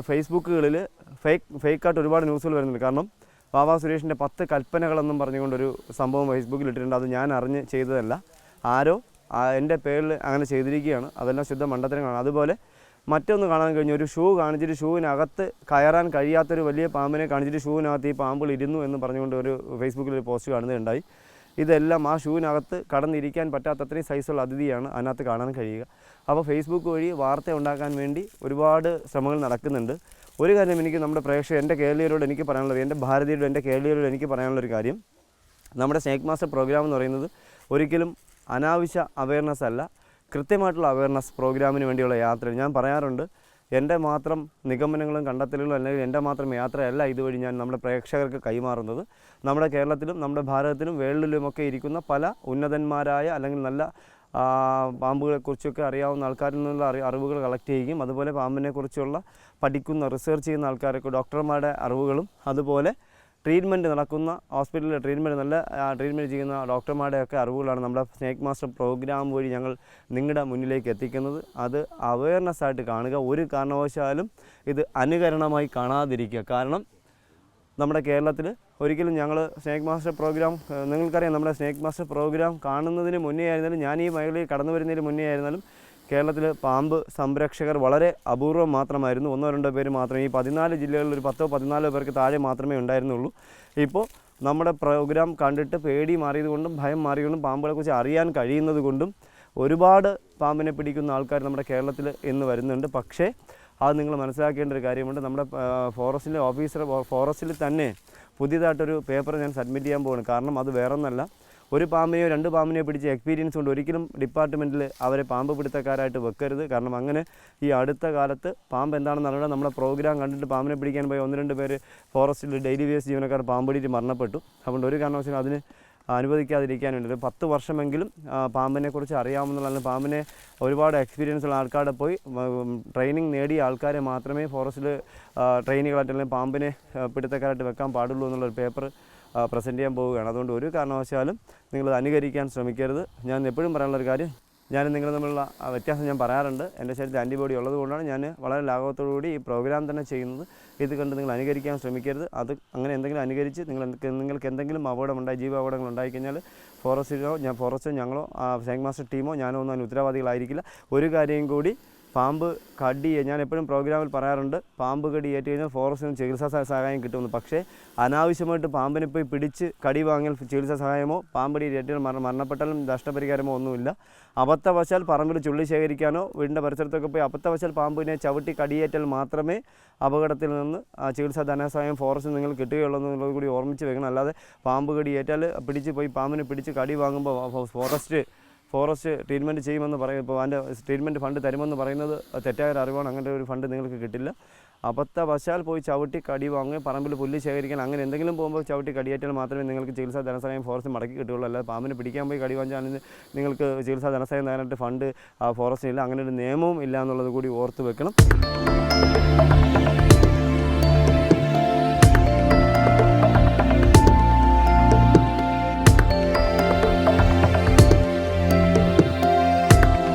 ഫേസ്ബുക്കുകളിൽ ഫേക്കായിട്ട് ഒരുപാട് ന്യൂസുകൾ വരുന്നുണ്ട്. കാരണം വാവാ സുരേഷിൻ്റെ 10 കൽപ്പനകളെന്നും പറഞ്ഞുകൊണ്ടൊരു സംഭവം ഫേസ്ബുക്കിൽ ഇട്ടിട്ടുണ്ട്. അത് ഞാൻ അറിഞ്ഞ് ചെയ്തതല്ല, ആരോ എൻ്റെ പേരിൽ അങ്ങനെ ചെയ്തിരിക്കുകയാണ്. അതെല്ലാം ശുദ്ധ മണ്ടത്തരങ്ങളാണ്. അതുപോലെ മറ്റൊന്ന് കാണാൻ കഴിഞ്ഞു, ഒരു ഷൂ കാണിച്ചിട്ട് ഷൂവിനകത്ത് കയറാൻ കഴിയാത്തൊരു വലിയ പാമ്പിനെ കാണിച്ചിട്ട് ഷൂവിനകത്ത് ഈ പാമ്പുകൾ ഇരുന്നു എന്ന് പറഞ്ഞുകൊണ്ട് ഒരു ഫേസ്ബുക്കിൽ ഒരു പോസ്റ്റ് കാണുന്നുണ്ടായി. ഇതെല്ലാം ആ ഷൂവിനകത്ത് കടന്നിരിക്കാൻ പറ്റാത്തത്രയും സൈസുള്ള അതിഥിയാണ് അതിനകത്ത് കാണാൻ കഴിയുക. അപ്പോൾ ഫേസ്ബുക്ക് വഴി വാർത്ത ഉണ്ടാക്കാൻ വേണ്ടി ഒരുപാട് ശ്രമങ്ങൾ നടക്കുന്നുണ്ട്. ഒരു കാര്യം എനിക്ക് നമ്മുടെ പ്രേക്ഷകർ, എൻ്റെ കേരളീയരോട് എനിക്ക് പറയാനുള്ളത്, എൻ്റെ ഭാരതീയരോട് എൻ്റെ കേരളീയരോട് എനിക്ക് പറയാനുള്ളൊരു കാര്യം, നമ്മുടെ സ്നേക്ക് മാസ്റ്റർ പ്രോഗ്രാം എന്ന് പറയുന്നത് ഒരിക്കലും അനാവശ്യ അവയർനെസ് അല്ല, കൃത്യമായിട്ടുള്ള അവയർനെസ് പ്രോഗ്രാമിന് വേണ്ടിയുള്ള യാത്ര. ഞാൻ പറയാറുണ്ട്, എൻ്റെ മാത്രം നിഗമനങ്ങളും കണ്ടെത്തലുകളും അല്ലെങ്കിൽ എൻ്റെ മാത്രം യാത്രയല്ല ഇതുവഴി ഞാൻ നമ്മുടെ പ്രേക്ഷകർക്ക് കൈമാറുന്നത്. നമ്മുടെ കേരളത്തിലും നമ്മുടെ ഭാരതത്തിലും വേൾഡിലുമൊക്കെ ഇരിക്കുന്ന പല ഉന്നതന്മാരായ അല്ലെങ്കിൽ നല്ല പാമ്പുകളെക്കുറിച്ചൊക്കെ അറിയാവുന്ന ആൾക്കാരിൽ നിന്നുള്ള അറിവുകൾ കളക്ട് ചെയ്യുകയും അതുപോലെ പാമ്പിനെക്കുറിച്ചുള്ള പഠിക്കുന്ന റിസർച്ച് ചെയ്യുന്ന ആൾക്കാരൊക്കെ ഡോക്ടർമാരുടെ അറിവുകളും അതുപോലെ ട്രീറ്റ്മെൻറ്റ് നടക്കുന്ന ഹോസ്പിറ്റലിൽ നല്ല ട്രീറ്റ്മെൻറ്റ് ചെയ്യുന്ന ഡോക്ടർമാരുടെയൊക്കെ അറിവുകളാണ് നമ്മുടെ സ്നേക്ക് മാസ്റ്റർ പ്രോഗ്രാം വഴി ഞങ്ങൾ നിങ്ങളുടെ മുന്നിലേക്ക് എത്തിക്കുന്നത്. അത് അവയർനെസ് ആയിട്ട് കാണുക, ഒരു കാരണവശാലും ഇത് അനുകരണമായി കാണാതിരിക്കുക. കാരണം നമ്മുടെ കേരളത്തിൽ ഒരിക്കലും ഞങ്ങൾ സ്നേക്ക് മാസ്റ്റർ പ്രോഗ്രാം, നിങ്ങൾക്കറിയാം, നമ്മുടെ സ്നേക്ക് മാസ്റ്റർ പ്രോഗ്രാം കാണുന്നതിന് മുന്നേ ആയിരുന്നാലും, ഞാൻ ഈ മേഖലയിൽ കടന്നു വരുന്നതിന് മുന്നേ ആയിരുന്നാലും കേരളത്തിൽ പാമ്പ് സംരക്ഷകർ വളരെ അപൂർവം മാത്രമായിരുന്നു. 1-2 പേര് മാത്രമേ, ഈ 14 ജില്ലകളിൽ ഒരു 10-14 പേർക്ക് താഴെ മാത്രമേ ഉണ്ടായിരുന്നുള്ളൂ. ഇപ്പോൾ നമ്മുടെ പ്രോഗ്രാം കണ്ടിട്ട് പേടി മാറിയതുകൊണ്ടും ഭയം മാറിയതുകൊണ്ടും പാമ്പുകളെക്കുറിച്ച് അറിയാൻ കഴിയുന്നത് കൊണ്ടും ഒരുപാട് പാമ്പിനെ പിടിക്കുന്ന ആൾക്കാർ നമ്മുടെ കേരളത്തിൽ ഇന്ന് വരുന്നുണ്ട്. പക്ഷേ അത് നിങ്ങൾ മനസ്സിലാക്കേണ്ട ഒരു കാര്യമുണ്ട്, നമ്മുടെ ഫോറസ്റ്റിലെ ഓഫീസർ ഫോറസ്റ്റിൽ തന്നെ പുതിയതായിട്ടൊരു പേപ്പർ ഞാൻ സബ്മിറ്റ് ചെയ്യാൻ പോവുകയാണ്. കാരണം അത് വേറൊന്നല്ല, ഒരു പാമ്പിനെയോ 2 പാമ്പിനെയോ പിടിച്ച എക്സ്പീരിയൻസ് കൊണ്ട് ഒരിക്കലും ഡിപ്പാർട്ട്മെൻറ്റിൽ അവരെ പാമ്പ് പിടുത്തക്കാരായിട്ട് വെക്കരുത്. കാരണം അങ്ങനെ ഈ അടുത്ത കാലത്ത് പാമ്പ് എന്താണെന്ന് അറിയാൻ നമ്മുടെ പ്രോഗ്രാം കണ്ടിട്ട് പാമ്പിനെ പിടിക്കാൻ പോയി 1-2 പേര് ഫോറസ്റ്റിൽ ഡെയിലി വേസ് ജീവനക്കാർ പാമ്പ് പിടിച്ച് മരണപ്പെട്ടു. അതുകൊണ്ട് ഒരു കാരണവശാലും അതിന് അനുവദിക്കാതിരിക്കാൻ വേണ്ടി ഒരു 10 വർഷമെങ്കിലും പാമ്പിനെക്കുറിച്ച് അറിയാവുന്ന, പാമ്പിനെ ഒരുപാട് എക്സ്പീരിയൻസ് ഉള്ള ആൾക്കാരെ പോയി ട്രെയിനിങ് നേടിയ ആൾക്കാരെ മാത്രമേ ഫോറസ്റ്റിൽ ട്രെയിനികളായിട്ട് അല്ലെങ്കിൽ പാമ്പിനെ പിടുത്തക്കാരായിട്ട് വെക്കാൻ പാടുള്ളൂ എന്നുള്ളൊരു പേപ്പർ പ്രസൻറ്റ് ചെയ്യാൻ പോവുകയാണ്. അതുകൊണ്ട് ഒരു കാരണവശാലും നിങ്ങളത് അനുകരിക്കാൻ ശ്രമിക്കരുത്. ഞാൻ എപ്പോഴും പറയാനുള്ളൊരു കാര്യം, ഞാൻ നിങ്ങൾ തമ്മിലുള്ള വ്യത്യാസം ഞാൻ പറയാറുണ്ട്. എൻ്റെ ശരീരത്തിൽ ആൻറ്റിബോഡി ഉള്ളതുകൊണ്ടാണ് ഞാൻ വളരെ ലാഘവത്തോടുകൂടി ഈ പ്രോഗ്രാം തന്നെ ചെയ്യുന്നത്. ഇത് കണ്ട് നിങ്ങൾ അനുകരിക്കാൻ ശ്രമിക്കരുത്. അത് അങ്ങനെ എന്തെങ്കിലും അനുകരിച്ച് നിങ്ങൾക്ക് എന്തെങ്കിലും അപകടമുണ്ടായി, ജീവ അപകടങ്ങൾ ഉണ്ടായിക്കഴിഞ്ഞാൽ ഫോറസ്റ്റിലോ ഞങ്ങളോ സ്നേക്ക് മാസ്റ്റർ ടീമോ ഞാനോ ഒന്നും അതിന് ഉത്തരവാദികളായിരിക്കില്ല. ഒരു കാര്യം കൂടി, പാമ്പ് കടി, ഞാൻ എപ്പോഴും പ്രോഗ്രാമിൽ പറയാറുണ്ട്, പാമ്പ് കടി ഏറ്റു കഴിഞ്ഞാൽ ഫോറസ്റ്റിൽ നിന്ന് ചികിത്സാ സഹായം കിട്ടുമെന്ന്. പക്ഷേ അനാവശ്യമായിട്ട് പാമ്പിനെ പോയി പിടിച്ച് കടി വാങ്ങിയാൽ ചികിത്സാ സഹായമോ പാമ്പടി ഏറ്റാൽ മരണപ്പെട്ടാലും നഷ്ടപരിഹാരമോ ഒന്നുമില്ല. അബദ്ധവശാൽ പറമ്പിൽ ചുള്ളി ശേഖരിക്കാനോ വീടിൻ്റെ പരിസരത്തൊക്കെ പോയി അബദ്ധവശാൽ പാമ്പിനെ ചവിട്ടി കടിയേറ്റാൽ മാത്രമേ അപകടത്തിൽ നിന്ന് ചികിത്സാ ധനസഹായം ഫോറസ്റ്റിൽ നിങ്ങൾ കിട്ടുകയുള്ളൂ എന്നുള്ളത് കൂടി ഓർമ്മിച്ച് വെക്കണം. അല്ലാതെ പാമ്പ് കടിയേറ്റാൽ പാമ്പിനെ പിടിച്ച് കടി വാങ്ങുമ്പോൾ ഫോറസ്റ്റ് ട്രീറ്റ്മെൻറ്റ് ചെയ്യുമെന്ന് പറയും, ഇപ്പോൾ അതിൻ്റെ ട്രീറ്റ്മെൻറ്റ് ഫണ്ട് തരുമെന്ന് പറയുന്നത് തെറ്റായ അറിവാണ്. അങ്ങനെ ഒരു ഫണ്ട് നിങ്ങൾക്ക് കിട്ടില്ല. അബദ്ധവശാൽ പോയി ചവിട്ടി കടി വാങ്ങുകയും പറമ്പിൽ പുല്ല് ശേഖരിക്കാൻ അങ്ങനെ എന്തെങ്കിലും പോകുമ്പോൾ ചവിട്ടി കടിയേറ്റാൽ മാത്രമേ നിങ്ങൾക്ക് ചികിത്സാ ധനസഹായം ഫോറസ്റ്റ് മടക്കി കിട്ടുകയുള്ളൂ. അല്ലാതെ പാമ്പിനെ പിടിക്കാൻ പോയി കടി വാങ്ങിച്ചാൽ നിങ്ങൾക്ക് ചികിത്സാ ധനസഹായം തരാനായിട്ട് ഫണ്ട് ഫോറസ്റ്റിനില്ല. അങ്ങനെ ഒരു നിയമവും ഇല്ല എന്നുള്ളത് കൂടി ഓർത്ത് വെക്കണം.